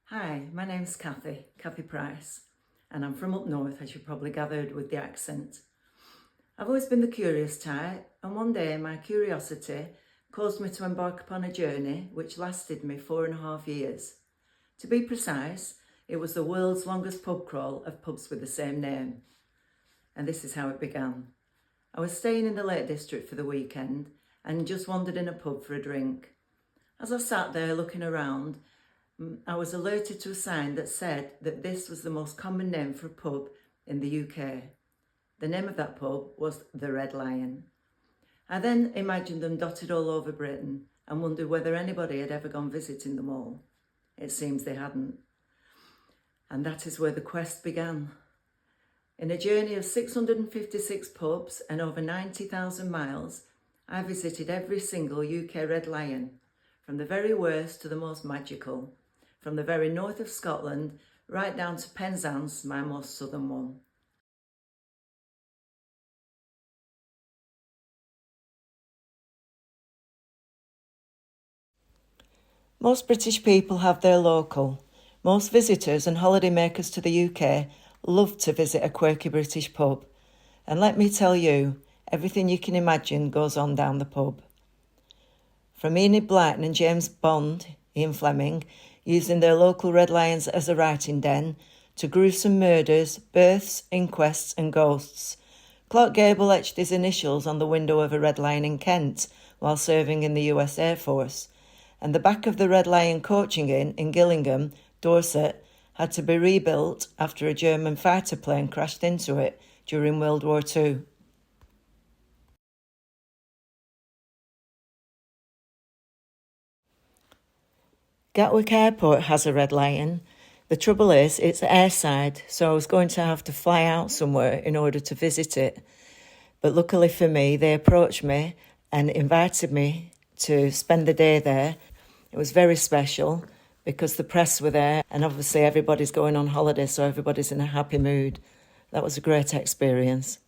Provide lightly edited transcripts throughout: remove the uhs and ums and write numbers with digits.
Hi, my name's Kathy Price, and I'm from up north, as you probably gathered with the accent. I've always been the curious type, and one day my curiosity caused me to embark upon a journey which lasted me 4.5 years. To be precise, it was the world's longest pub crawl of pubs with the same name. And this is how it began. I was staying in the Lake District for the weekend and just wandered in a pub for a drink. As I sat there looking around, I was alerted to a sign that said that this was the most common name for a pub in the UK. The name of that pub was the Red Lion. I then imagined them dotted all over Britain and wondered whether anybody had ever gone visiting them all. It seems they hadn't. And that is where the quest began. In a journey of 656 pubs and over 90,000 miles, I visited every single UK Red Lion, from the very worst to the most magical, from the very north of Scotland right down to Penzance, my most southern one. Most British people have their local. Most visitors and holidaymakers to the UK love to visit a quirky British pub. And let me tell you, everything you can imagine goes on down the pub. From Enid Blyton and James Bond, Ian Fleming, using their local Red Lions as a writing den, to gruesome murders, births, inquests and ghosts. Clark Gable etched his initials on the window of a Red Lion in Kent while serving in the US Air Force, and the back of the Red Lion coaching inn in Gillingham, Dorset, had to be rebuilt after a German fighter plane crashed into it during World War II. Gatwick Airport has a Red Lion. The trouble is, it's airside, so I was going to have to fly out somewhere in order to visit it. But luckily for me, they approached me and invited me to spend the day there. It was very special because the press were there and obviously everybody's going on holiday, so everybody's in a happy mood. That was a great experience.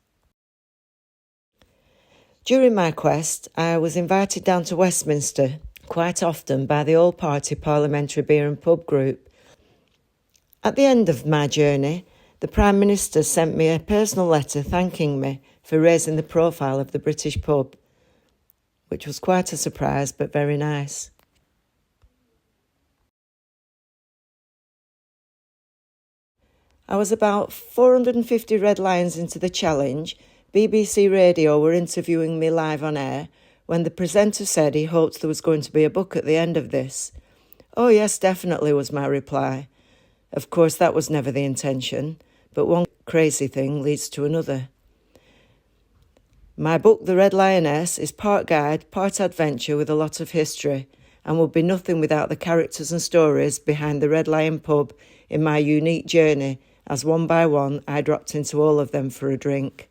During my quest, I was invited down to Westminster quite often by the all-party Parliamentary Beer and Pub group. At the end of my journey, the Prime Minister sent me a personal letter thanking me for raising the profile of the British pub, which was quite a surprise but very nice. I was about 450 Red Lions into the challenge. BBC Radio were interviewing me live on air when the presenter said he hoped there was going to be a book at the end of this. "Oh yes, definitely," was my reply. Of course, that was never the intention, but one crazy thing leads to another. My book, The Red Lioness, is part guide, part adventure with a lot of history, and would be nothing without the characters and stories behind the Red Lion pub in my unique journey, as one by one I dropped into all of them for a drink.